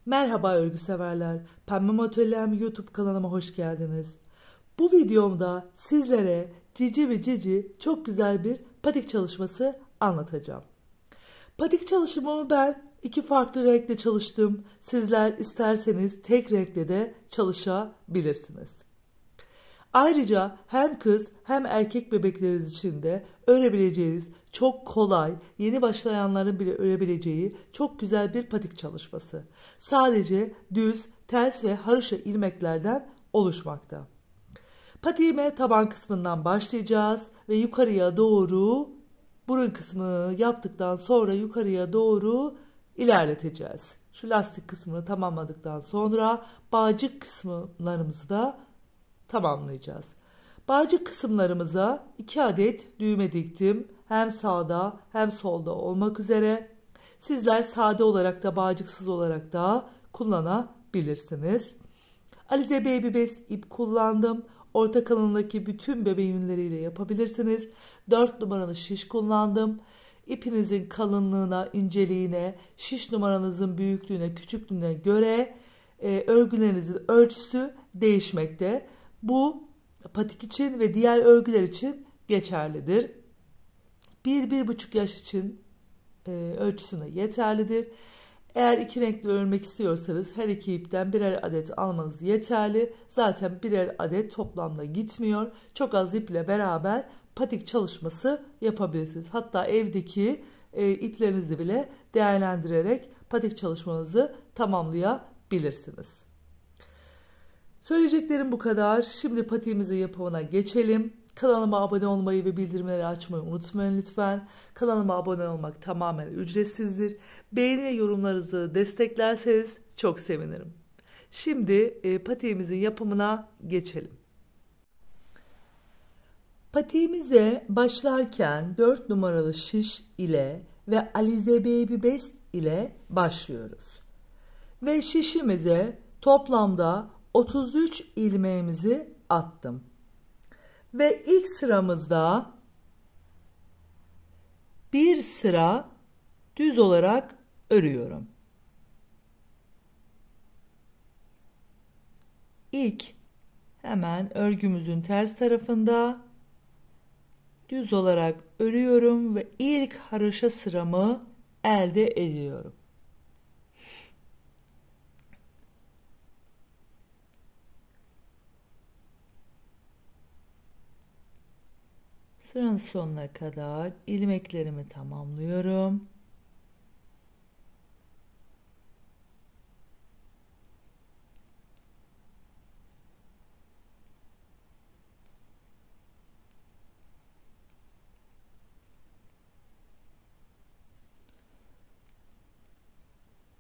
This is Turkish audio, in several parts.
Merhaba örgü severler. Pembe Atölyem YouTube kanalıma hoş geldiniz. Bu videomda sizlere cici ve cici çok güzel bir patik çalışması anlatacağım. Patik çalışmamı ben iki farklı renkle çalıştım. Sizler isterseniz tek renkle de çalışabilirsiniz. Ayrıca hem kız hem erkek bebekleriniz için de örebileceğiniz çok kolay, yeni başlayanların bile örebileceği çok güzel bir patik çalışması. Sadece düz, ters ve haroşa ilmeklerden oluşmakta. Patiğime taban kısmından başlayacağız ve yukarıya doğru burun kısmını yaptıktan sonra yukarıya doğru ilerleteceğiz. Şu lastik kısmını tamamladıktan sonra bağcık kısımlarımızı da tamamlayacağız. Bağcık kısımlarımıza 2 adet düğme diktim. Hem sağda hem solda olmak üzere. Sizler sade olarak da bağcıksız olarak da kullanabilirsiniz. Alize Baby Best ip kullandım. Orta kalınlığındaki bütün bebe yünleriyle yapabilirsiniz. 4 numaralı şiş kullandım. İpinizin kalınlığına, inceliğine, şiş numaranızın büyüklüğüne, küçüklüğüne göre örgülerinizin ölçüsü değişmekte. Bu patik için ve diğer örgüler için geçerlidir. 1-1,5 yaş için ölçüsüne yeterlidir. Eğer iki renkli örmek istiyorsanız her iki ipten birer adet almanız yeterli. Zaten birer adet toplamda gitmiyor. Çok az iple beraber patik çalışması yapabilirsiniz. Hatta evdeki iplerinizi bile değerlendirerek patik çalışmanızı tamamlayabilirsiniz. Söyleyeceklerim bu kadar. Şimdi patiğimizin yapımına geçelim. Kanalıma abone olmayı ve bildirimleri açmayı unutmayın lütfen. Kanalıma abone olmak tamamen ücretsizdir. Beğeni ve yorumlarınızı desteklerseniz çok sevinirim. Şimdi patiğimizin yapımına geçelim. Patiğimize başlarken 4 numaralı şiş ile ve Alize Baby Best ile başlıyoruz. Ve şişimize toplamda 33 ilmeğimizi attım. Ve ilk sıramızda bir sıra düz olarak örüyorum. İlk hemen örgümüzün ters tarafında düz olarak örüyorum ve ilk haroşa sıramı elde ediyorum. Sıranın sonuna kadar ilmeklerimi tamamlıyorum.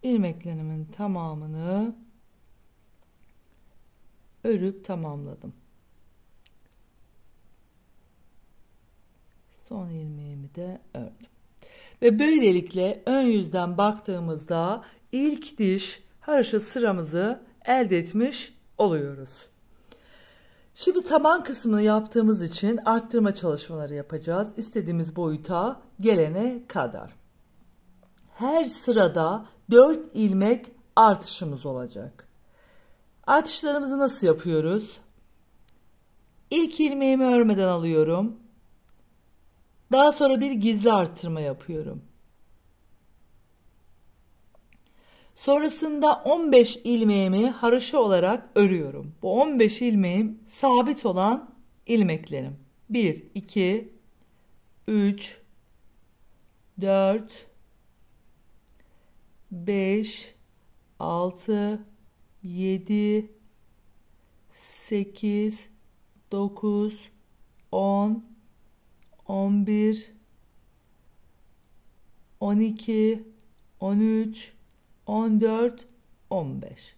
İlmeklerimin tamamını örüp tamamladım. Son ilmeğimi de ördüm. Ve böylelikle ön yüzden baktığımızda ilk diş haroşa sıramızı elde etmiş oluyoruz. Şimdi taban kısmını yaptığımız için arttırma çalışmaları yapacağız. İstediğimiz boyuta gelene kadar. Her sırada 4 ilmek artışımız olacak. Artışlarımızı nasıl yapıyoruz? İlk ilmeğimi örmeden alıyorum. Daha sonra bir gizli arttırma yapıyorum. Sonrasında 15 ilmeğimi haroşa olarak örüyorum. Bu 15 ilmeğim sabit olan ilmeklerim. 1, 2, 3, 4, 5, 6, 7, 8, 9, 10, 11, 12, 13, 14, 15.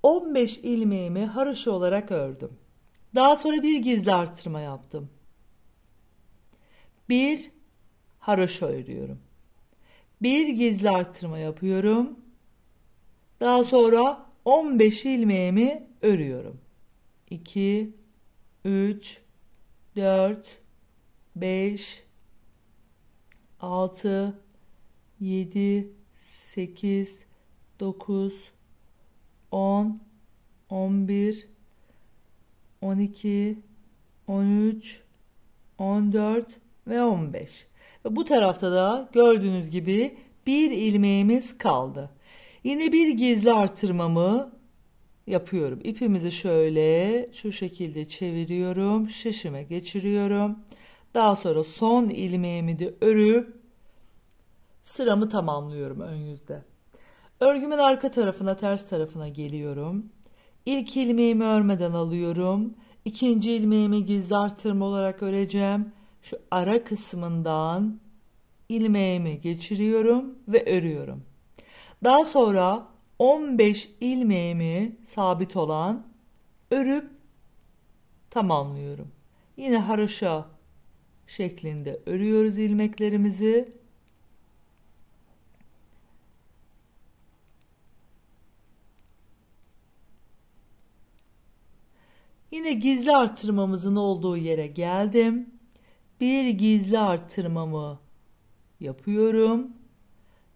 15 ilmeğimi haroşa olarak ördüm. Daha sonra bir gizli arttırma yaptım. Bir haroşa örüyorum. Bir gizli arttırma yapıyorum. Daha sonra 15 ilmeğimi örüyorum. 2, 3, 4, 5, 6, 7, 8, 9, 10, 11, 12, 13, 14 ve 15. Ve bu tarafta da gördüğünüz gibi bir ilmeğimiz kaldı. Yine bir gizli artırmamı yapıyorum. İpimizi şöyle şu şekilde çeviriyorum. Şişime geçiriyorum. Daha sonra son ilmeğimi de örüp sıramı tamamlıyorum ön yüzde. Örgümün arka tarafına, ters tarafına geliyorum. İlk ilmeğimi örmeden alıyorum. İkinci ilmeğimi gizli artırma olarak öreceğim. Şu ara kısmından ilmeğimi geçiriyorum ve örüyorum. Daha sonra 15 ilmeğimi sabit olan örüp tamamlıyorum. Yine haroşa şeklinde örüyoruz ilmeklerimizi. Yine gizli artırmamızın olduğu yere geldim. Bir gizli artırmamı yapıyorum.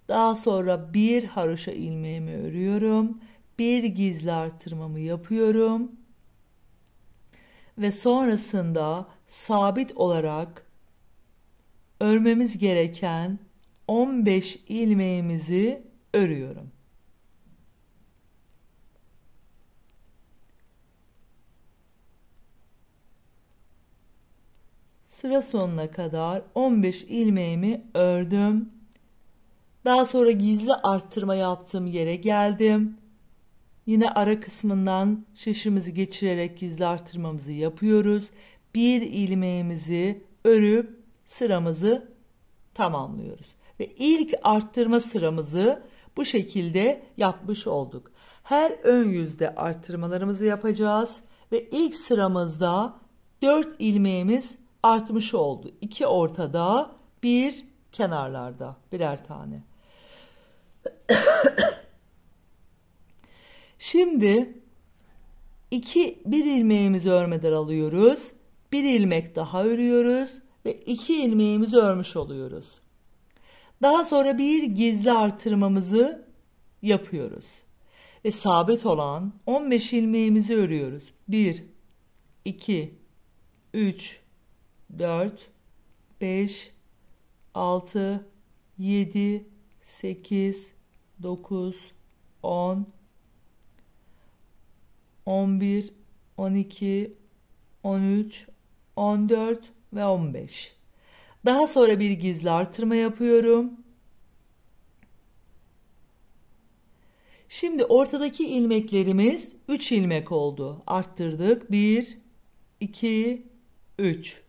Daha sonra bir haroşa ilmeğimi örüyorum. Bir gizli artırmamı yapıyorum. Ve sonrasında sabit olarak örmemiz gereken 15 ilmeğimizi örüyorum. Sıra sonuna kadar 15 ilmeğimi ördüm. Daha sonra gizli arttırma yaptığım yere geldim. Yine ara kısmından şişimizi geçirerek gizli artırmamızı yapıyoruz. Bir ilmeğimizi örüp sıramızı tamamlıyoruz. Ve ilk arttırma sıramızı bu şekilde yapmış olduk. Her ön yüzde arttırmalarımızı yapacağız. Ve ilk sıramızda 4 ilmeğimiz artmış oldu. 2 ortada, 1 kenarlarda birer tane. Şimdi bir ilmeğimizi örmeden alıyoruz. Bir ilmek daha örüyoruz ve 2 ilmeğimizi örmüş oluyoruz. Daha sonra bir gizli artırmamızı yapıyoruz. Ve sabit olan 15 ilmeğimizi örüyoruz. 1, 2, 3, 4, 5, 6, 7, 8, 9, 10, 11, 12, 13, 14 ve 15. Daha sonra bir gizli artırma yapıyorum. Şimdi ortadaki ilmeklerimiz 3 ilmek oldu. Arttırdık. 1, 2, 3.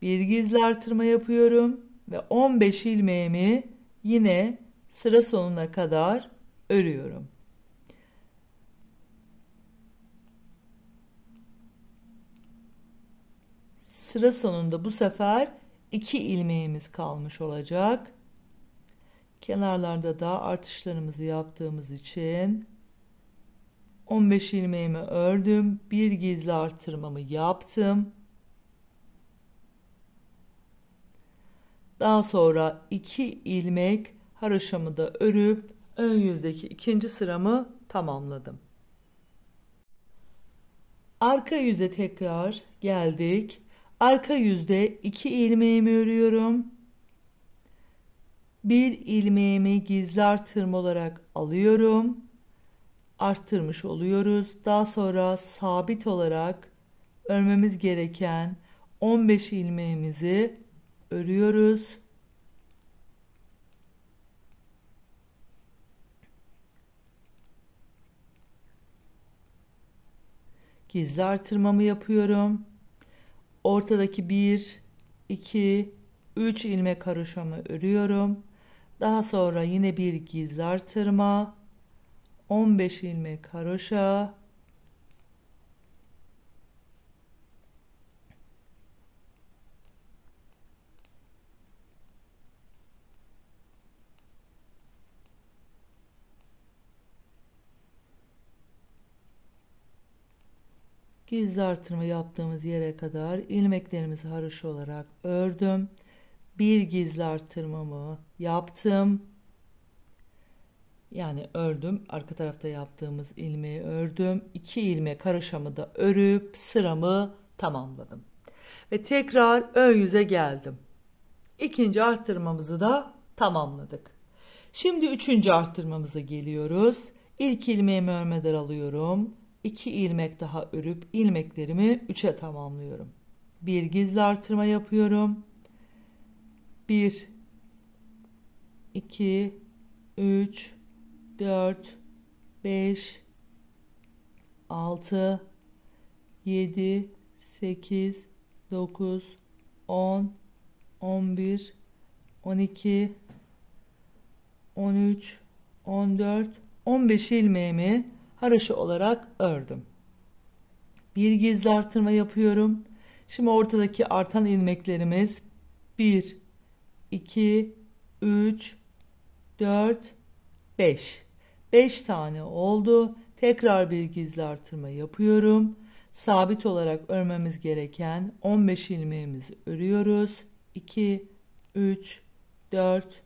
Bir gizli artırma yapıyorum ve 15 ilmeğimi yine sıra sonuna kadar örüyorum. Sıra sonunda bu sefer 2 ilmeğimiz kalmış olacak. Kenarlarda da artışlarımızı yaptığımız için 15 ilmeğimi ördüm. Bir gizli artırmamı yaptım. Daha sonra 2 ilmek haroşamı da örüp ön yüzdeki ikinci sıramı tamamladım. Arka yüze tekrar geldik. Arka yüzde 2 ilmeğimi örüyorum. Bir ilmeğimi gizli artırma olarak alıyorum. Arttırmış oluyoruz. Daha sonra sabit olarak örmemiz gereken 15 ilmeğimizi örüyoruz. Gizli artırmamı yapıyorum. Ortadaki 1, 2, 3 ilmek haroşamı örüyorum. Daha sonra yine bir gizli artırma, 15 ilmek haroşa, gizli artırma yaptığımız yere kadar ilmeklerimizi haroşa olarak ördüm. Bir gizli artırmamı yaptım. Yani ördüm. Arka tarafta yaptığımız ilmeği ördüm. 2 ilmek haroşamı da örüp sıramı tamamladım. Ve tekrar ön yüze geldim. İkinci arttırmamızı da tamamladık. Şimdi üçüncü arttırmamıza geliyoruz. İlk ilmeğimi örmeden alıyorum. 2 ilmek daha örüp ilmeklerimi 3'e tamamlıyorum. Bir gizli artırma yapıyorum. 1 2 3 4 5 6 7 8 9 10 11 12 13 14 15 ilmeğimi haroşa olarak ördüm. Bir gizli artırma yapıyorum. Şimdi ortadaki artan ilmeklerimiz 1 2 3 4 5 5 tane oldu. Tekrar bir gizli artırma yapıyorum. Sabit olarak örmemiz gereken 15 ilmeğimizi örüyoruz. 2 3 4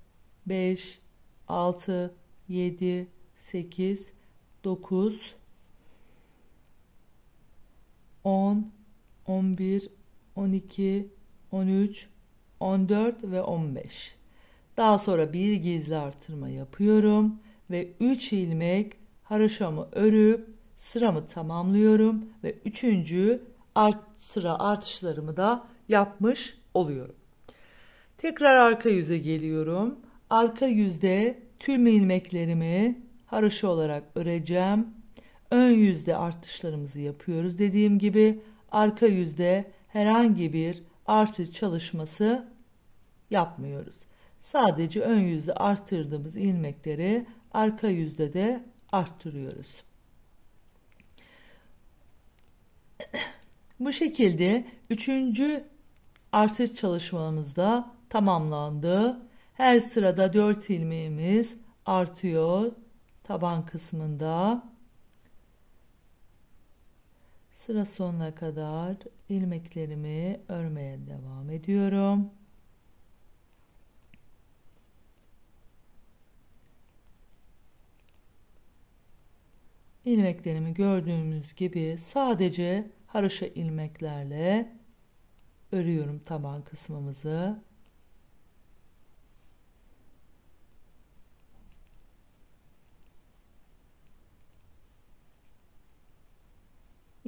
5 6 7 8 9 10 11 12 13 14 ve 15. Daha sonra bir gizli artırma yapıyorum ve 3 ilmek haroşamı örüp sıramı tamamlıyorum ve 3. sıra artışlarımı da yapmış oluyorum. Tekrar arka yüze geliyorum. Arka yüzde tüm ilmeklerimi haroşa olarak öreceğim. Ön yüzde artışlarımızı yapıyoruz. Dediğim gibi arka yüzde herhangi bir artış çalışması yapmıyoruz. Sadece ön yüzde arttırdığımız ilmekleri arka yüzde de arttırıyoruz. Bu şekilde 3. artış çalışmamız da tamamlandı. Her sırada 4 ilmeğimiz artıyor taban kısmında. Sıra sonuna kadar ilmeklerimi örmeye devam ediyorum. İlmeklerimi gördüğünüz gibi sadece haroşa ilmeklerle örüyorum taban kısmımızı.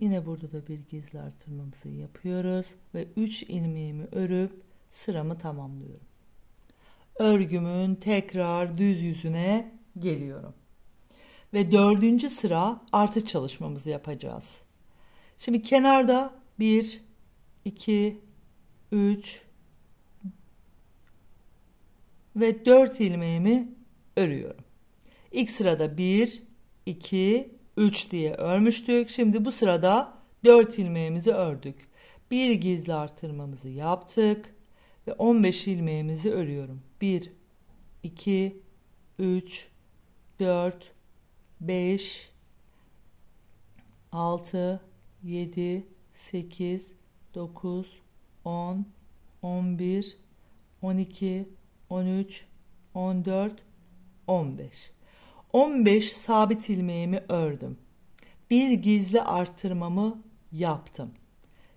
Yine burada da bir gizli artırmamızı yapıyoruz ve 3 ilmeğimi örüp sıramı tamamlıyorum. Örgümün tekrar düz yüzüne geliyorum. Ve 4. sıra artış çalışmamızı yapacağız. Şimdi kenarda 1 2 3 ve 4 ilmeğimi örüyorum. İlk sırada 1 2 3 diye örmüştük. Şimdi bu sırada 4 ilmeğimizi ördük. Bir gizli artırmamızı yaptık ve 15 ilmeğimizi örüyorum. 1 2 3 4 5 6 7 8 9 10 11 12 13 14 15. 15 sabit ilmeğimi ördüm. Bir gizli artırmamı yaptım.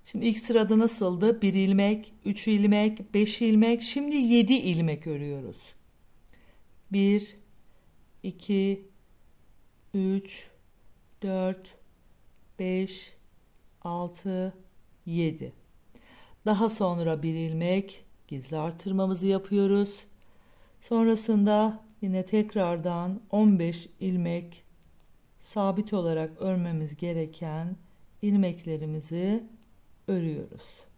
Şimdi ilk sırada nasıldı? 1 ilmek, 3 ilmek, 5 ilmek. Şimdi 7 ilmek örüyoruz. 1 2 3 4 5 6 7. Daha sonra 1 ilmek gizli artırmamızı yapıyoruz. Sonrasında yine tekrardan 15 ilmek sabit olarak örmemiz gereken ilmeklerimizi örüyoruz.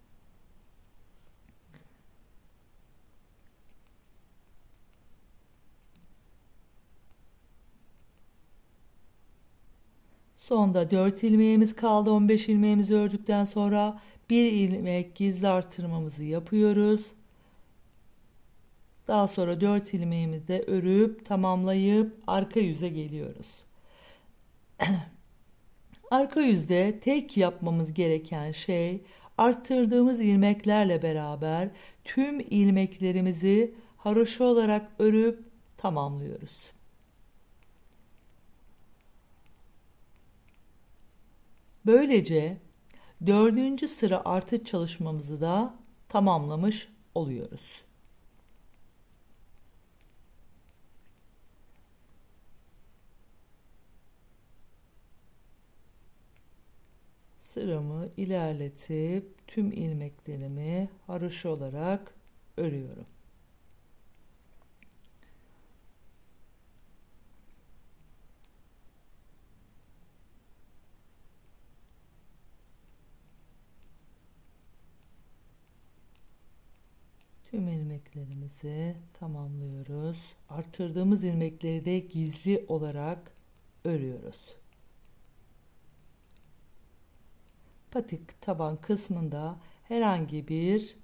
Sonda 4 ilmeğimiz kaldı. 15 ilmeğimizi ördükten sonra 1 ilmek gizli artırmamızı yapıyoruz. Daha sonra 4 ilmeğimizi de örüp tamamlayıp arka yüze geliyoruz. Arka yüzde tek yapmamız gereken şey arttırdığımız ilmeklerle beraber tüm ilmeklerimizi haroşa olarak örüp tamamlıyoruz. Böylece 4. sıra artış çalışmamızı da tamamlamış oluyoruz. Sıramı ilerletip tüm ilmeklerimi haroşa olarak örüyorum. Tüm ilmeklerimizi tamamlıyoruz. Artırdığımız ilmekleri de gizli olarak örüyoruz. Patik taban kısmında herhangi bir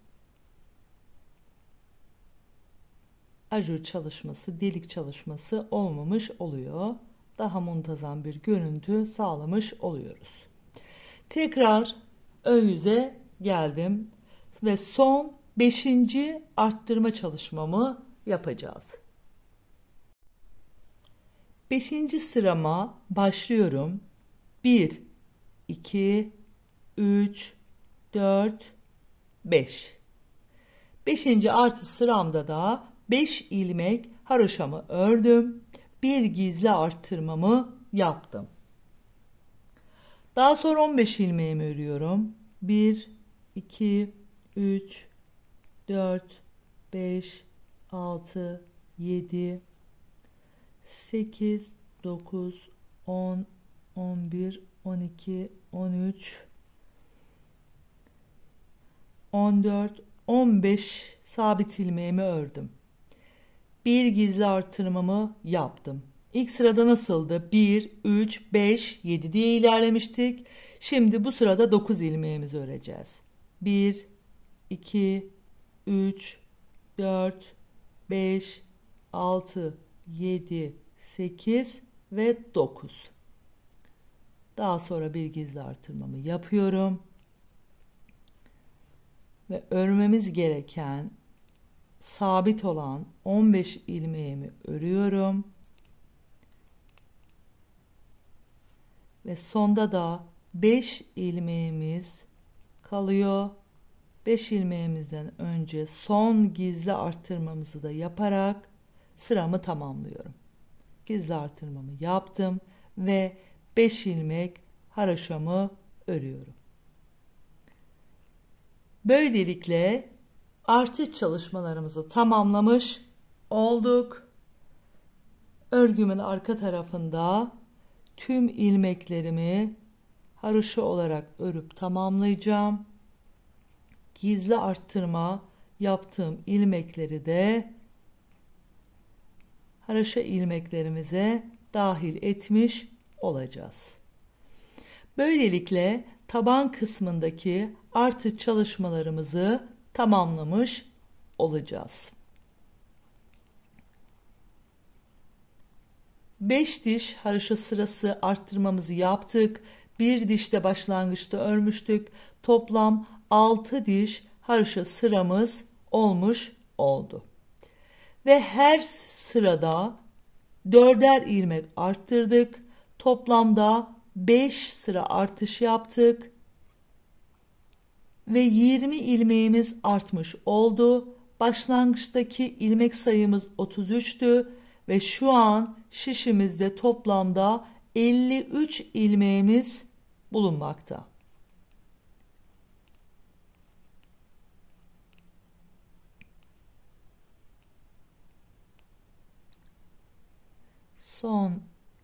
ajur çalışması, delik çalışması olmamış oluyor. Daha muntazam bir görüntü sağlamış oluyoruz. Tekrar ön yüze geldim ve son 5. arttırma çalışmamı yapacağız. 5. sırama başlıyorum. 1, 2, 3, 4, 5. 5. artış sıramda da 5 ilmek haroşamı ördüm. Bir gizli arttırmamı yaptım. Daha sonra 15 ilmeğimi örüyorum. 1, 2, 3, 4, 5, 6, 7, 8, 9, 10, 11, 12, 13, 14, 15 sabit ilmeğimi ördüm. Bir gizli artırmamı yaptım. İlk sırada nasıldı? 1, 3, 5, 7 diye ilerlemiştik. Şimdi bu sırada 9 ilmeğimizi öreceğiz. 1, 2, 3, 4, 5, 6, 7, 8 ve 9. Daha sonra bir gizli artırmamı yapıyorum. Ve örmemiz gereken sabit olan 15 ilmeğimi örüyorum. Ve sonda da 5 ilmeğimiz kalıyor. 5 ilmeğimizden önce son gizli artırmamızı da yaparak sıramı tamamlıyorum. Gizli artırmamı yaptım ve 5 ilmek haroşamı örüyorum. Böylelikle artış çalışmalarımızı tamamlamış olduk. Örgümün arka tarafında tüm ilmeklerimi haroşa olarak örüp tamamlayacağım. Gizli arttırma yaptığım ilmekleri de haroşa ilmeklerimize dahil etmiş olacağız. Böylelikle taban kısmındaki artış çalışmalarımızı tamamlamış olacağız. 5 diş haroşa sırası arttırmamızı yaptık. Bir dişte başlangıçta örmüştük. Toplam 6 diş haroşa sıramız olmuş oldu. Ve her sırada 4'er ilmek arttırdık. Toplamda 5 sıra artış yaptık. Ve 20 ilmeğimiz artmış oldu. Başlangıçtaki ilmek sayımız 33'tü. Ve şu an şişimizde toplamda 53 ilmeğimiz bulunmakta. Son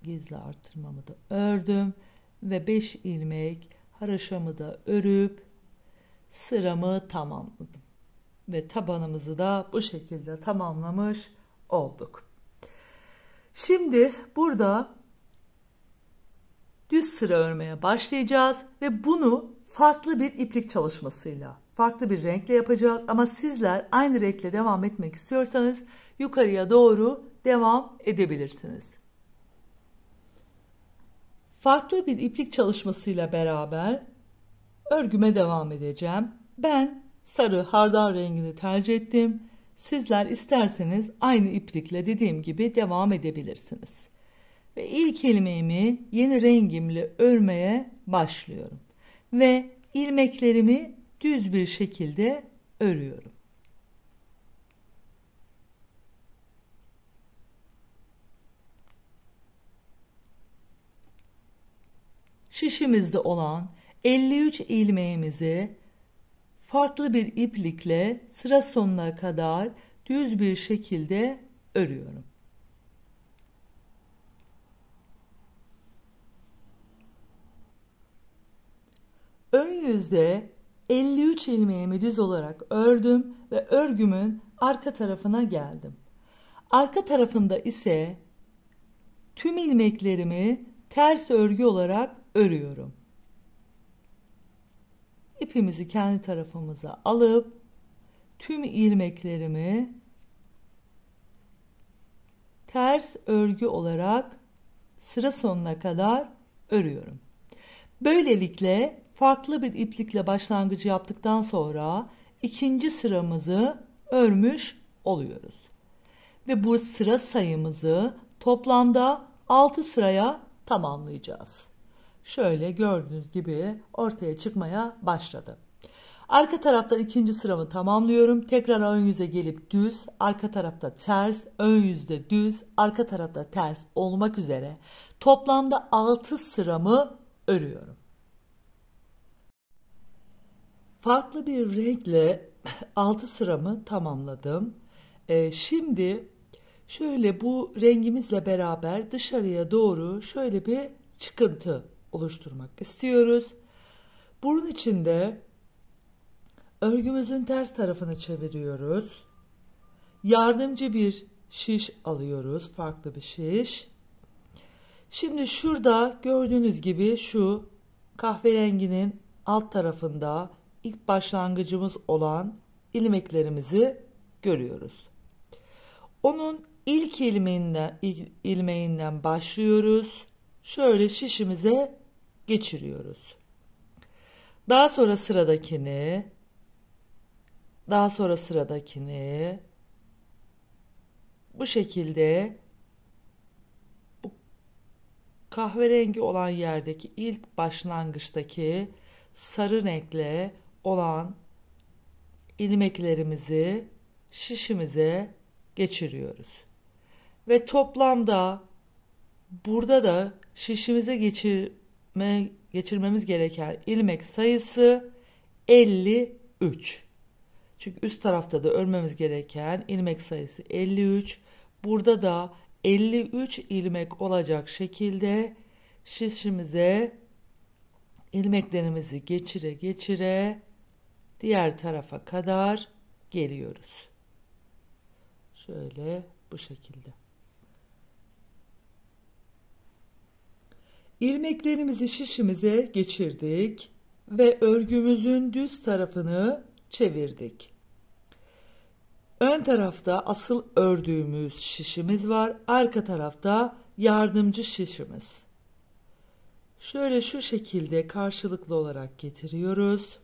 gizli artırmamı da ördüm ve 5 ilmek haroşamı da örüp sıramı tamamladım. Ve tabanımızı da bu şekilde tamamlamış olduk. Şimdi burada düz sıra örmeye başlayacağız ve bunu farklı bir iplik çalışmasıyla, farklı bir renkle yapacağız. Ama sizler aynı renkle devam etmek istiyorsanız yukarıya doğru devam edebilirsiniz. Farklı bir iplik çalışmasıyla beraber örgüme devam edeceğim. Ben sarı hardal rengini tercih ettim. Sizler isterseniz aynı iplikle dediğim gibi devam edebilirsiniz. Ve ilk ilmeğimi yeni rengimle örmeye başlıyorum. Ve ilmeklerimi düz bir şekilde örüyorum. Şişimizde olan 53 ilmeğimizi farklı bir iplikle sıra sonuna kadar düz bir şekilde örüyorum. Ön yüzde 53 ilmeğimi düz olarak ördüm ve örgümün arka tarafına geldim. Arka tarafında ise tüm ilmeklerimi ters örgü olarak örüyorum. İpimizi kendi tarafımıza alıp tüm ilmeklerimi ters örgü olarak sıra sonuna kadar örüyorum. Böylelikle farklı bir iplikle başlangıcı yaptıktan sonra ikinci sıramızı örmüş oluyoruz. Ve bu sıra sayımızı toplamda 6 sıraya tamamlayacağız. Şöyle gördüğünüz gibi ortaya çıkmaya başladı. Arka taraftan ikinci sıramı tamamlıyorum. Tekrar ön yüze gelip düz, arka tarafta ters, ön yüzde düz, arka tarafta ters olmak üzere toplamda 6 sıramı örüyorum. Farklı bir renkle 6 sıramı tamamladım. Şimdi şöyle bu rengimizle beraber dışarıya doğru şöyle bir çıkıntı oluşturmak istiyoruz. Bunun için de örgümüzün ters tarafını çeviriyoruz. Yardımcı bir şiş alıyoruz, farklı bir şiş. Şimdi şurada gördüğünüz gibi şu kahverenginin alt tarafında ilk başlangıcımız olan ilmeklerimizi görüyoruz. Onun ilk ilmeğinden başlıyoruz. Şöyle şişimize geçiriyoruz. Daha sonra sıradakini, bu şekilde bu kahverengi olan yerdeki ilk başlangıçtaki sarı renkle olan ilmeklerimizi şişimize geçiriyoruz. Ve toplamda burada da şişimize geçirmemiz gereken ilmek sayısı 53. Çünkü üst tarafta da örmemiz gereken ilmek sayısı 53. Burada da 53 ilmek olacak şekilde şişimize ilmeklerimizi geçire geçire diğer tarafa kadar geliyoruz. Şöyle bu şekilde. İlmeklerimizi şişimize geçirdik ve örgümüzün düz tarafını çevirdik. Ön tarafta asıl ördüğümüz şişimiz var. Arka tarafta yardımcı şişimiz. Şöyle şu şekilde karşılıklı olarak getiriyoruz.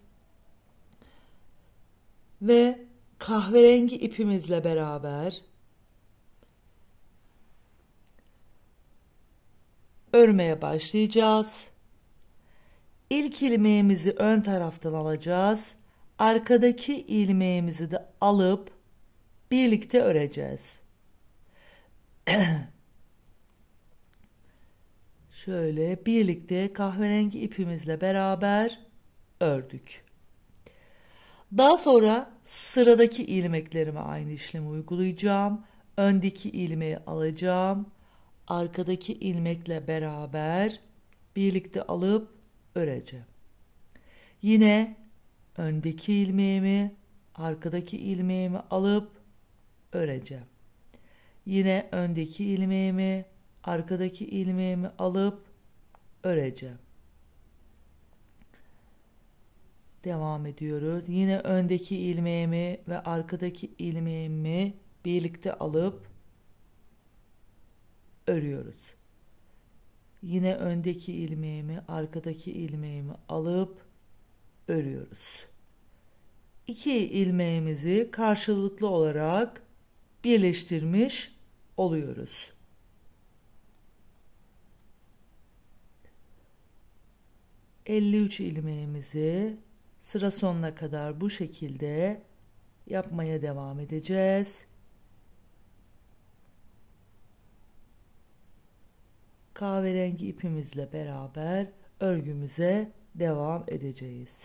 Ve kahverengi ipimizle beraber örmeye başlayacağız. İlk ilmeğimizi ön taraftan alacağız. Arkadaki ilmeğimizi de alıp birlikte öreceğiz. Şöyle birlikte kahverengi ipimizle beraber ördük. Daha sonra sıradaki ilmeklerime aynı işlemi uygulayacağım. Öndeki ilmeği alacağım. Arkadaki ilmekle beraber birlikte alıp öreceğim. Yine öndeki ilmeğimi, arkadaki ilmeğimi alıp öreceğim. Yine öndeki ilmeğimi, arkadaki ilmeğimi alıp öreceğim. Devam ediyoruz. Yine öndeki ilmeğimi ve arkadaki ilmeğimi birlikte alıp örüyoruz. Yine öndeki ilmeğimi, arkadaki ilmeğimi alıp örüyoruz. İki ilmeğimizi karşılıklı olarak birleştirmiş oluyoruz. 53 ilmeğimizi sıra sonuna kadar bu şekilde yapmaya devam edeceğiz. Kahverengi ipimizle beraber örgümüze devam edeceğiz.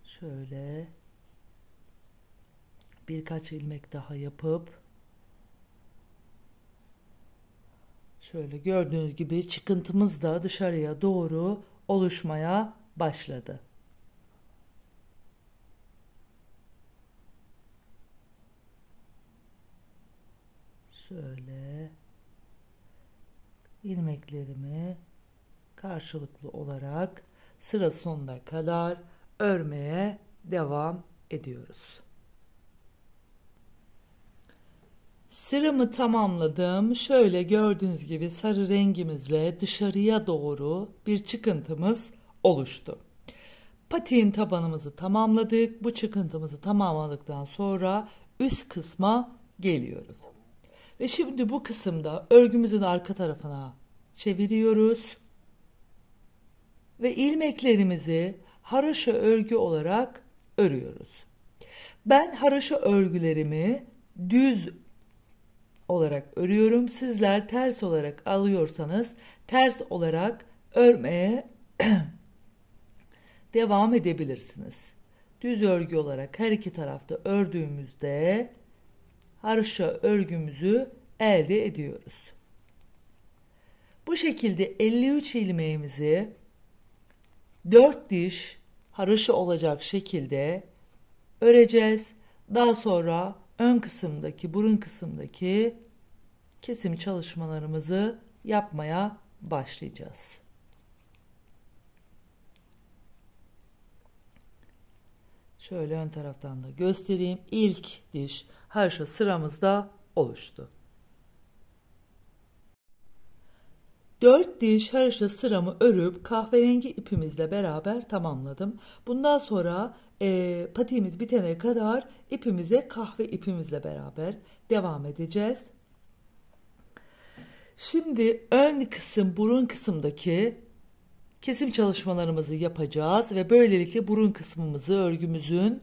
Şöyle birkaç ilmek daha yapıp şöyle gördüğünüz gibi çıkıntımız da dışarıya doğru oluşmaya başladı. Şöyle ilmeklerimi karşılıklı olarak sıra sonuna kadar örmeye devam ediyoruz. Sıramı tamamladım. Şöyle gördüğünüz gibi sarı rengimizle dışarıya doğru bir çıkıntımız oluştu. Patiğin tabanımızı tamamladık. Bu çıkıntımızı tamamladıktan sonra üst kısma geliyoruz. Ve şimdi bu kısımda örgümüzün arka tarafına çeviriyoruz. Ve ilmeklerimizi haroşa örgü olarak örüyoruz. Ben haroşa örgülerimi düz olarak örüyorum. Sizler ters olarak alıyorsanız ters olarak örmeye devam edebilirsiniz. Düz örgü olarak her iki tarafta ördüğümüzde haroşa örgümüzü elde ediyoruz. Bu şekilde 53 ilmeğimizi 4 diş haroşa olacak şekilde öreceğiz. Daha sonra ön kısımdaki, burun kısımdaki kesim çalışmalarımızı yapmaya başlayacağız. Şöyle ön taraftan da göstereyim. İlk diş haroşa sıramızda oluştu. 4 diş haroşa sıramı örüp kahverengi ipimizle beraber tamamladım. Bundan sonra patiğimiz bitene kadar ipimize kahve ipimizle beraber devam edeceğiz. Şimdi ön kısım, burun kısımdaki kesim çalışmalarımızı yapacağız ve böylelikle burun kısmımızı, örgümüzün,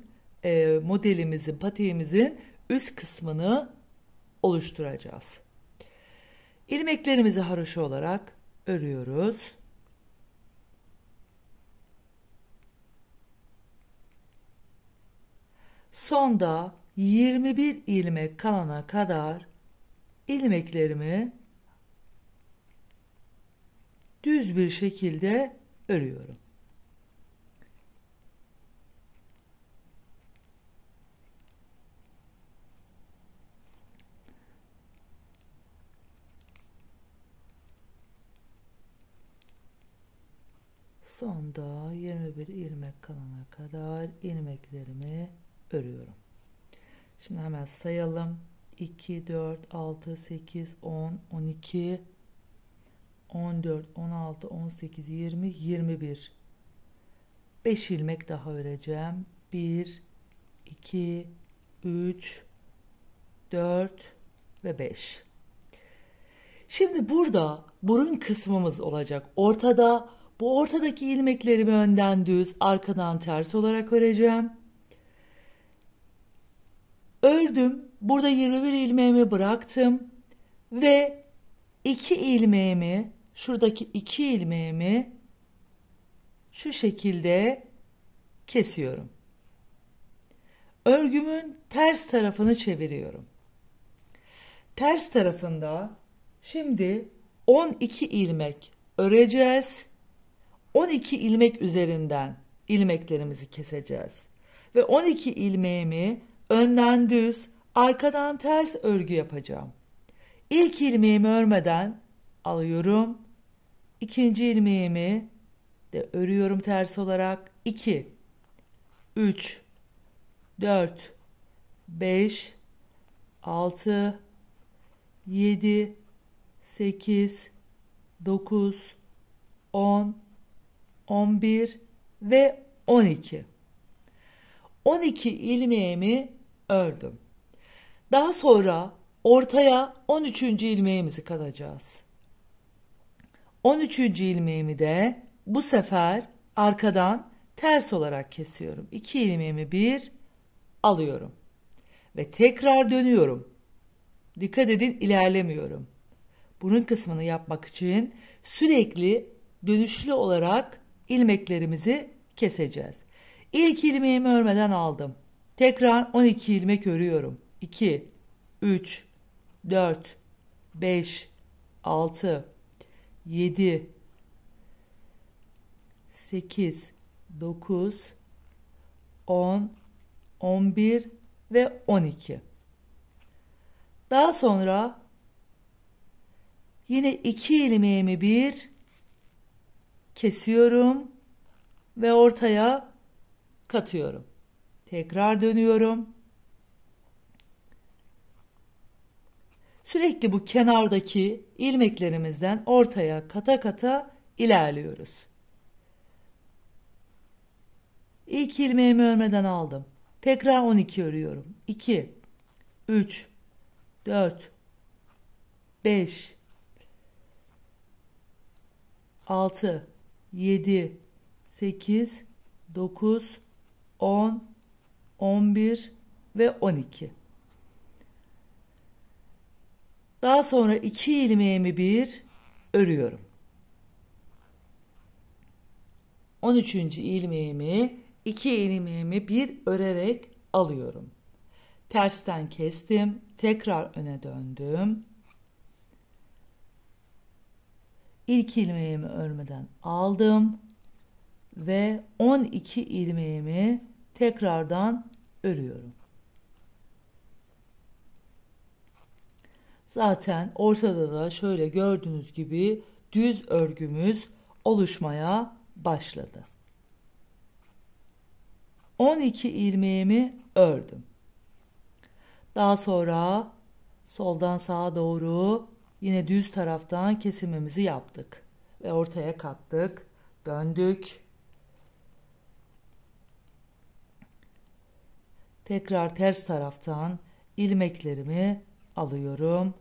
modelimizin, patiğimizin üst kısmını oluşturacağız. İlmeklerimizi haroşa olarak örüyoruz. Sonda 21 ilmek kalana kadar ilmeklerimi düz bir şekilde örüyorum. Sonda 21 ilmek kalana kadar ilmeklerimi örüyorum. Şimdi hemen sayalım. 2, 4, 6, 8, 10, 12, 14, 16, 18, 20, 21. 5 ilmek daha öreceğim. 1, 2, 3, 4 ve 5. Şimdi burada burun kısmımız olacak. Ortada, bu ortadaki ilmeklerimi önden düz, arkadan ters olarak öreceğim. Ördüm. Burada 21 ilmeğimi bıraktım ve 2 ilmeğimi, şuradaki 2 ilmeğimi şu şekilde kesiyorum. Örgümün ters tarafını çeviriyorum. Ters tarafında şimdi 12 ilmek öreceğiz. 12 ilmek üzerinden ilmeklerimizi keseceğiz. Ve 12 ilmeğimi önden düz, arkadan ters örgü yapacağım. İlk ilmeğimi örmeden alıyorum. İkinci ilmeğimi de örüyorum ters olarak. 2, 3, 4, 5, 6, 7, 8, 9, 10, 11 ve 12. 12 ilmeğimi ördüm. Daha sonra ortaya 13. ilmeğimizi katacağız. 13. ilmeğimi de bu sefer arkadan ters olarak kesiyorum. 2 ilmeğimi bir alıyorum ve tekrar dönüyorum. Dikkat edin, ilerlemiyorum. Burun kısmını yapmak için sürekli dönüşlü olarak ilmeklerimizi keseceğiz. İlk ilmeğimi örmeden aldım. Tekrar 12 ilmek örüyorum. 2, 3, 4, 5, 6, 7, 8, 9, 10, 11 ve 12. Daha sonra yine 2 ilmeğimi bir kesiyorum ve ortaya katıyorum. Tekrar dönüyorum. Sürekli bu kenardaki ilmeklerimizden ortaya kata kata ilerliyoruz. İlk ilmeğimi örmeden aldım. Tekrar 12 örüyorum. 2, 3, 4, 5, 6, 7, 8, 9, 10, 11 ve 12. Daha sonra 2 ilmeğimi bir örüyorum. 13. ilmeğimi 2 ilmeğimi bir örerek alıyorum. Tersten kestim. Tekrar öne döndüm. İlk ilmeğimi örmeden aldım ve 12 ilmeğimi tekrardan örüyorum. Zaten ortada da şöyle gördüğünüz gibi düz örgümüz oluşmaya başladı. 12 ilmeğimi ördüm. Daha sonra soldan sağa doğru yine düz taraftan kesimimizi yaptık ve ortaya kattık, döndük. Tekrar ters taraftan ilmeklerimi alıyorum.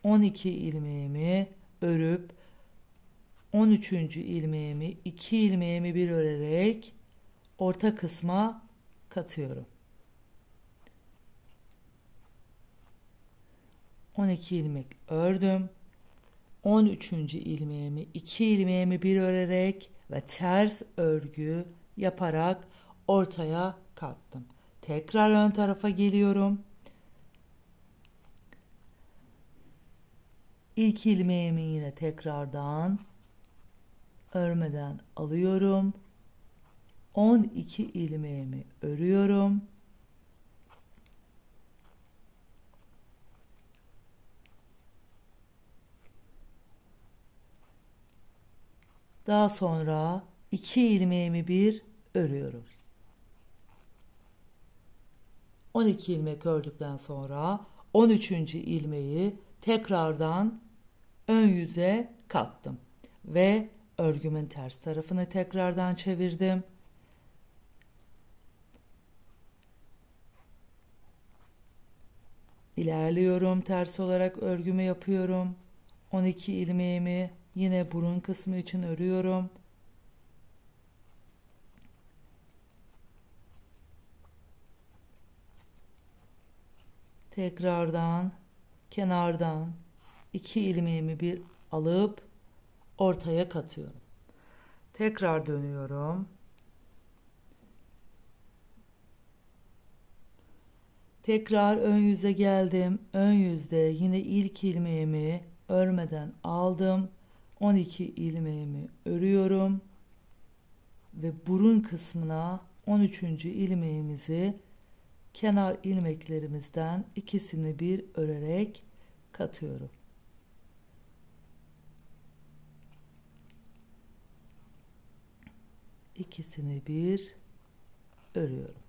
12 ilmeğimi örüp 13. ilmeğimi 2 ilmeğimi bir örerek orta kısma katıyorum. 12 ilmek ördüm. 13. ilmeğimi 2 ilmeğimi bir örerek ve ters örgü yaparak ortaya kattım. Tekrar ön tarafa geliyorum. İlk ilmeğimi yine tekrardan örmeden alıyorum. 12 ilmeğimi örüyorum. Daha sonra 2 ilmeğimi bir örüyorum. 12 ilmek ördükten sonra 13. ilmeği tekrardan ön yüze kattım ve örgümün ters tarafını tekrardan çevirdim. İlerliyorum, ters olarak örgümü yapıyorum. 12 ilmeğimi yine burun kısmı için örüyorum. Tekrardan kenardan 2 ilmeğimi bir alıp ortaya katıyorum. Tekrar dönüyorum. Tekrar ön yüze geldim. Ön yüzde yine ilk ilmeğimi örmeden aldım. 12 ilmeğimi örüyorum ve burun kısmına 13. ilmeğimizi kenar ilmeklerimizden ikisini bir örerek katıyorum. İkisini bir örüyorum.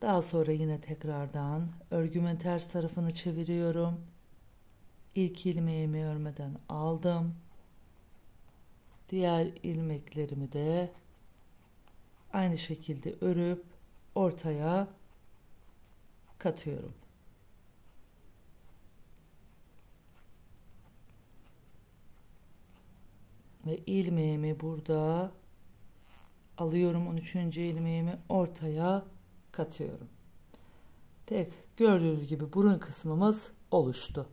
Daha sonra yine tekrardan örgümün ters tarafını çeviriyorum. İlk ilmeğimi örmeden aldım. Diğer ilmeklerimi de aynı şekilde örüp ortaya katıyorum. Ve ilmeğimi burada alıyorum. 13. ilmeğimi ortaya katıyorum. Gördüğünüz gibi burun kısmımız oluştu.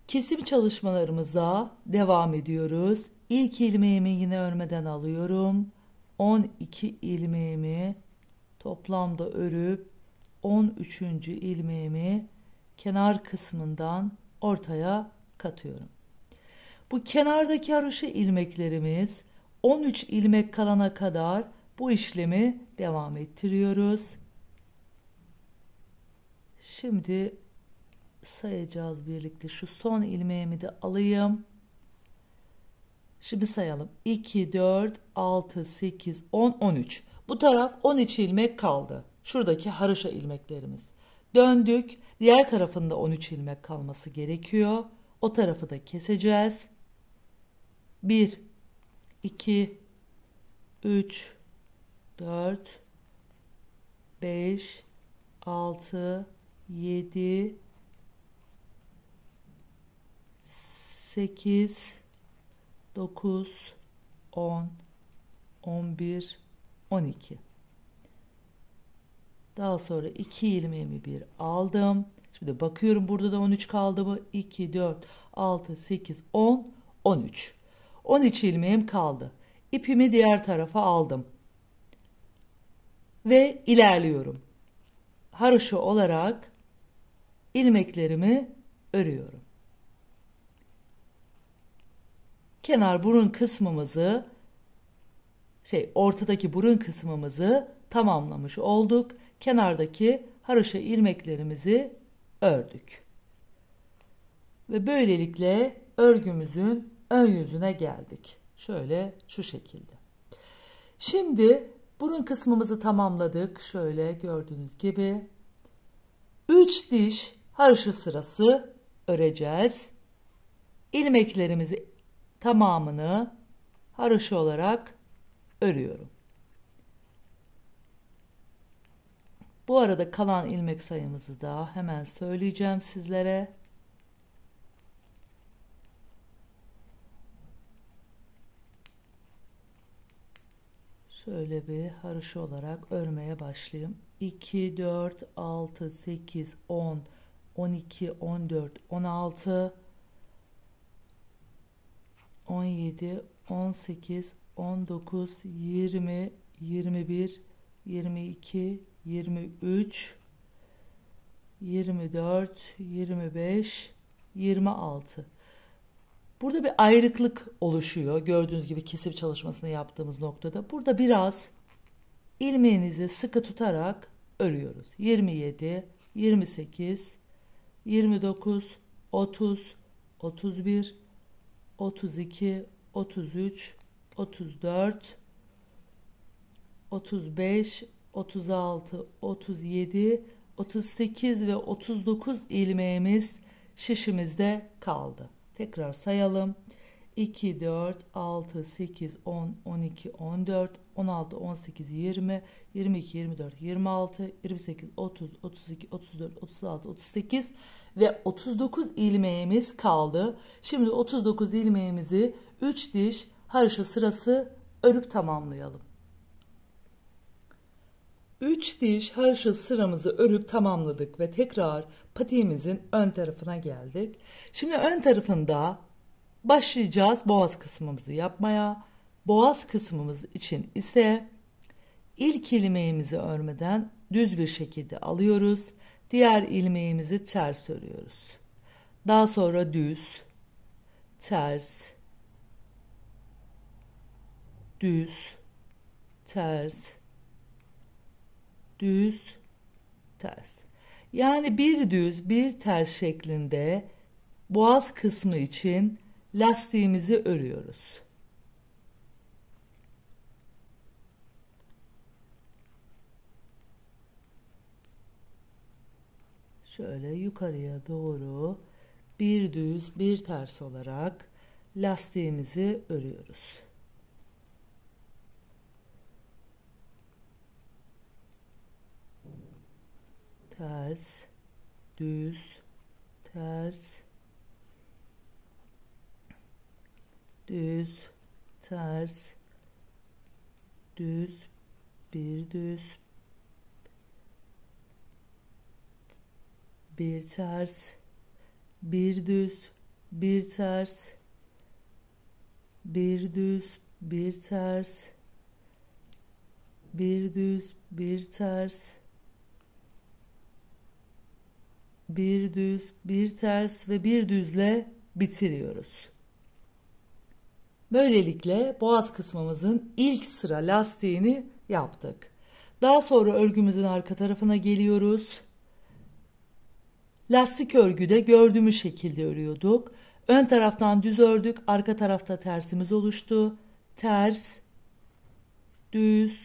Kesim çalışmalarımıza devam ediyoruz. İlk ilmeğimi yine örmeden alıyorum. 12 ilmeğimi toplamda örüp 13. ilmeğimi kenar kısmından ortaya katıyorum. Bu kenardaki haroşa ilmeklerimiz 13 ilmek kalana kadar bu işlemi devam ettiriyoruz. Şimdi sayacağız birlikte. Şu son ilmeğimi de alayım. Şimdi sayalım. 2, 4, 6, 8, 10, 13. Bu taraf 13 ilmek kaldı. Şuradaki haroşa ilmeklerimiz. Döndük. Diğer tarafında 13 ilmek kalması gerekiyor. O tarafı da keseceğiz. 1, 2, 3, 4, 5, 6, 7, 8, 9, 10, 11, 12. Daha sonra 2 ilmeğimi bir aldım. Şimdi bakıyorum burada da 13 kaldı mı? 2, 4, 6, 8, 10, 13. 13 ilmeğim kaldı. İpimi diğer tarafa aldım. Ve ilerliyorum. Haroşa olarak ilmeklerimi örüyorum. Kenar burun kısmımızı ortadaki burun kısmımızı tamamlamış olduk. Kenardaki haroşa ilmeklerimizi ördük. Ve böylelikle örgümüzün ön yüzüne geldik. Şöyle şu şekilde. Şimdi burun kısmımızı tamamladık. Şöyle gördüğünüz gibi 3 diş haroşa sırası öreceğiz. İlmeklerimizi tamamını haroşa olarak örüyorum. Bu arada kalan ilmek sayımızı da hemen söyleyeceğim sizlere. Şöyle bir haroşa olarak örmeye başlayayım. 2, 4, 6, 8, 10, 12, 14, 16, 17, 18, 19, 20, 21, 22, 23, 24, 25, 26. Burada bir ayrıklık oluşuyor. Gördüğünüz gibi kesim çalışmasını yaptığımız noktada. Burada biraz ilmeğinizi sıkı tutarak örüyoruz. 27, 28, 29, 30, 31, 32, 33, 34, 35, 36, 37, 38 ve 39 ilmeğimiz şişimizde kaldı. Tekrar sayalım. 2, 4, 6, 8, 10, 12, 14, 16, 18, 20, 22, 24, 26, 28, 30, 32, 34, 36, 38 ve 39 ilmeğimiz kaldı. Şimdi 39 ilmeğimizi 3 diş haroşa sırası örüp tamamlayalım. 3 diş haroşa sıramızı örüp tamamladık ve tekrar patiğimizin ön tarafına geldik. Şimdi ön tarafında başlayacağız boğaz kısmımızı yapmaya. Boğaz kısmımız için ise ilk ilmeğimizi örmeden düz bir şekilde alıyoruz. Diğer ilmeğimizi ters örüyoruz. Daha sonra düz, ters, düz, ters, düz, ters. Yani bir düz bir ters şeklinde boğaz kısmı için lastiğimizi örüyoruz. Şöyle yukarıya doğru bir düz bir ters olarak lastiğimizi örüyoruz. Ters, düz, ters, düz, ters, düz, bir düz, bir ters, bir düz, bir ters, bir düz, bir ters, bir düz, bir ters, bir düz, bir ters ve bir düzle bitiriyoruz. Böylelikle boğaz kısmımızın ilk sıra lastiğini yaptık. Daha sonra örgümüzün arka tarafına geliyoruz. Lastik örgüde gördüğümüz şekilde örüyorduk. Ön taraftan düz ördük, arka tarafta tersimiz oluştu. Ters, düz,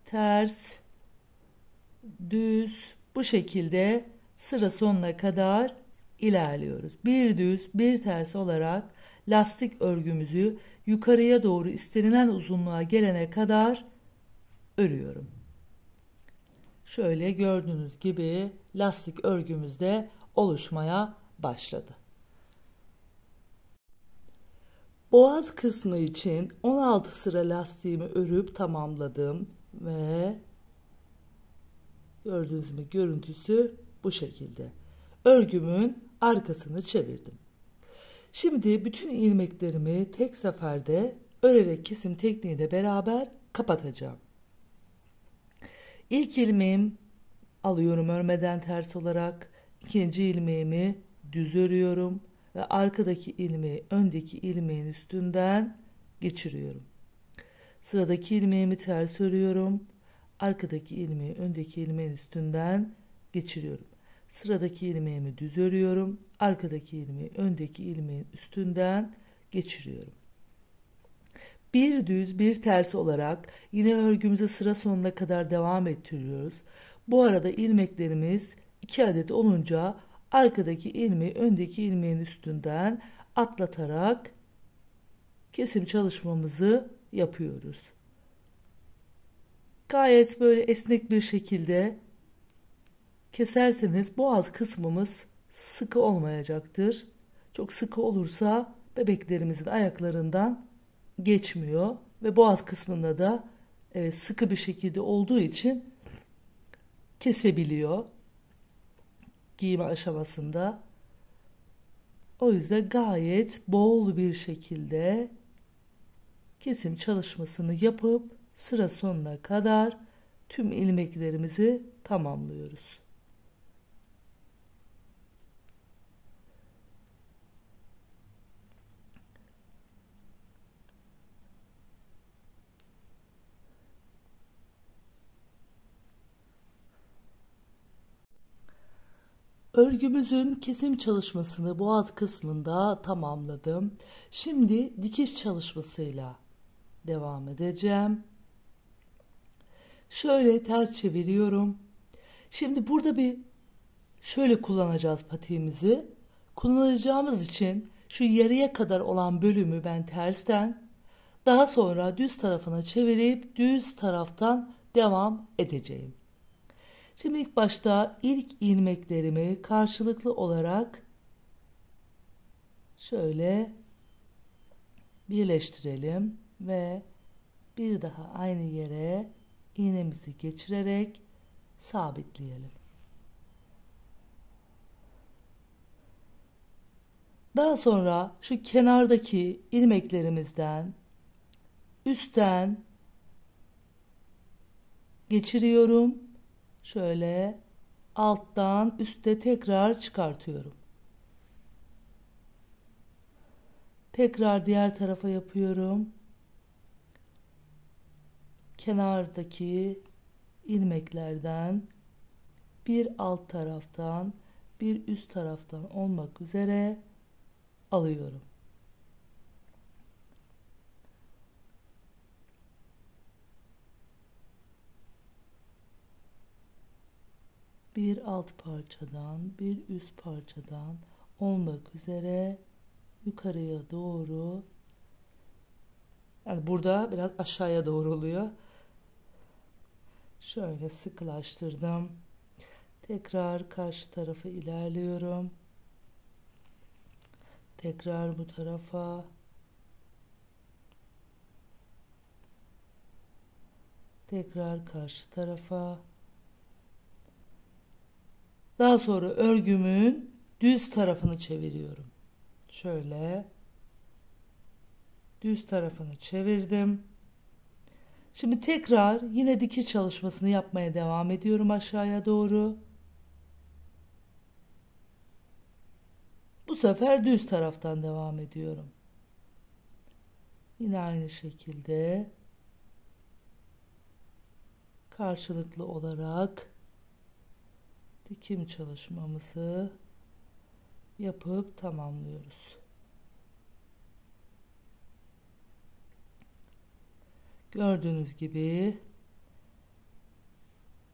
ters, düz, bu şekilde sıra sonuna kadar ilerliyoruz. Bir düz, bir ters olarak lastik örgümüzü yukarıya doğru istenilen uzunluğa gelene kadar örüyorum. Şöyle gördüğünüz gibi lastik örgümüz de oluşmaya başladı. Boğaz kısmı için 16 sıra lastiğimi örüp tamamladım ve gördüğünüz gibi görüntüsü bu şekilde. Örgümün arkasını çevirdim. Şimdi bütün ilmeklerimi tek seferde örerek kesim tekniğiyle beraber kapatacağım. İlk ilmeğim alıyorum örmeden ters olarak. İkinci ilmeğimi düz örüyorum ve arkadaki ilmeği öndeki ilmeğin üstünden geçiriyorum. Sıradaki ilmeğimi ters örüyorum. Arkadaki ilmeği öndeki ilmeğin üstünden geçiriyorum. Sıradaki ilmeğimi düz örüyorum. Arkadaki ilmeği öndeki ilmeğin üstünden geçiriyorum. Bir düz bir ters olarak yine örgümüze sıra sonuna kadar devam ettiriyoruz. Bu arada ilmeklerimiz 2 adet olunca arkadaki ilmeği öndeki ilmeğin üstünden atlatarak kesim çalışmamızı yapıyoruz. Gayet böyle esnek bir şekilde keserseniz boğaz kısmımız sıkı olmayacaktır. Çok sıkı olursa bebeklerimizin ayaklarından geçmiyor ve boğaz kısmında da sıkı bir şekilde olduğu için kesebiliyor giyim aşamasında. O yüzden gayet bol bir şekilde kesim çalışmasını yapıp sıra sonuna kadar tüm ilmeklerimizi tamamlıyoruz. Örgümüzün kesim çalışmasını boğaz kısmında tamamladım. Şimdi dikiş çalışmasıyla devam edeceğim. Şöyle ters çeviriyorum. Şimdi burada şöyle kullanacağız patiğimizi. Kullanacağımız için şu yarıya kadar olan bölümü ben tersten, daha sonra düz tarafına çevirip düz taraftan devam edeceğim. Şimdi ilk başta ilk ilmeklerimi karşılıklı olarak şöyle birleştirelim ve bir daha aynı yere iğnemizi geçirerek sabitleyelim. Daha sonra şu kenardaki ilmeklerimizden üstten geçiriyorum. Şöyle alttan üste tekrar çıkartıyorum. Tekrar diğer tarafa yapıyorum. Kenardaki ilmeklerden bir alt taraftan bir üst taraftan olmak üzere alıyorum. Bir alt parçadan bir üst parçadan olmak üzere yukarıya doğru, yani burada biraz aşağıya doğru oluyor. Şöyle sıkılaştırdım. Tekrar karşı tarafa ilerliyorum. Tekrar bu tarafa Tekrar karşı tarafa. Daha sonra örgümün düz tarafını çeviriyorum. Şöyle düz tarafını çevirdim. Şimdi tekrar yine dikiş çalışmasını yapmaya devam ediyorum aşağıya doğru. Bu sefer düz taraftan devam ediyorum. Yine aynı şekilde karşılıklı olarak dikim çalışmamızı yapıp tamamlıyoruz. Gördüğünüz gibi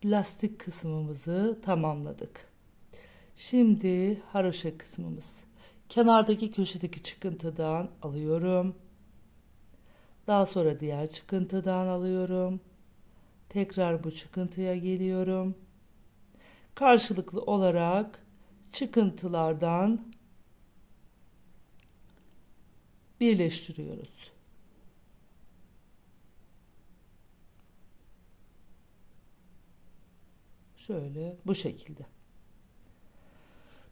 lastik kısmımızı tamamladık. Şimdi haroşa kısmımız. Kenardaki köşedeki çıkıntıdan alıyorum. Daha sonra diğer çıkıntıdan alıyorum. Tekrar bu çıkıntıya geliyorum. Karşılıklı olarak çıkıntılardan birleştiriyoruz. Şöyle bu şekilde.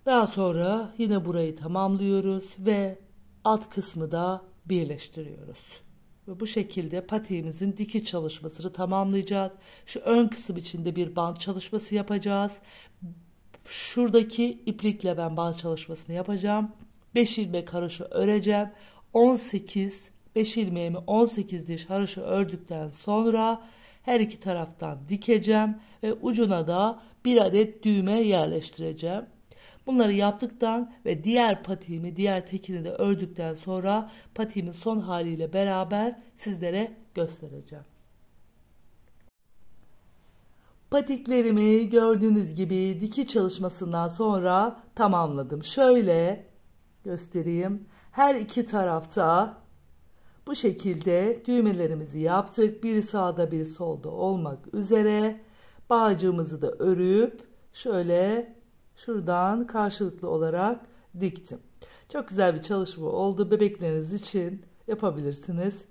Daha sonra yine burayı tamamlıyoruz ve alt kısmı da birleştiriyoruz. Ve bu şekilde patiğimizin dikiş çalışmasını tamamlayacağız. Şu ön kısım içinde bir bant çalışması yapacağız. Şuradaki iplikle ben bant çalışmasını yapacağım. 5 ilmek haroşa öreceğim. 5 ilmeğimi 18 diş haroşa ördükten sonra her iki taraftan dikeceğim ve ucuna da bir adet düğme yerleştireceğim. Bunları yaptıktan ve diğer patiğimi, diğer tekini de ördükten sonra patiğimin son haliyle beraber sizlere göstereceğim. Patiklerimi gördüğünüz gibi dikiş çalışmasından sonra tamamladım. Şöyle göstereyim. Her iki tarafta bu şekilde düğmelerimizi yaptık. Biri sağda, biri solda olmak üzere. Bağcığımızı da örüp şöyle şuradan karşılıklı olarak diktim. Çok güzel bir çalışma oldu. Bebekleriniz için yapabilirsiniz.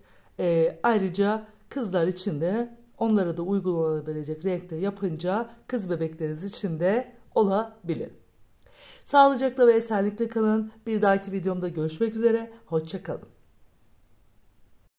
Ayrıca kızlar için de onlara da uygun olabilecek renkte yapınca kız bebekleriniz için de olabilir. Sağlıcakla ve esenlikle kalın. Bir dahaki videomda görüşmek üzere. Hoşça kalın.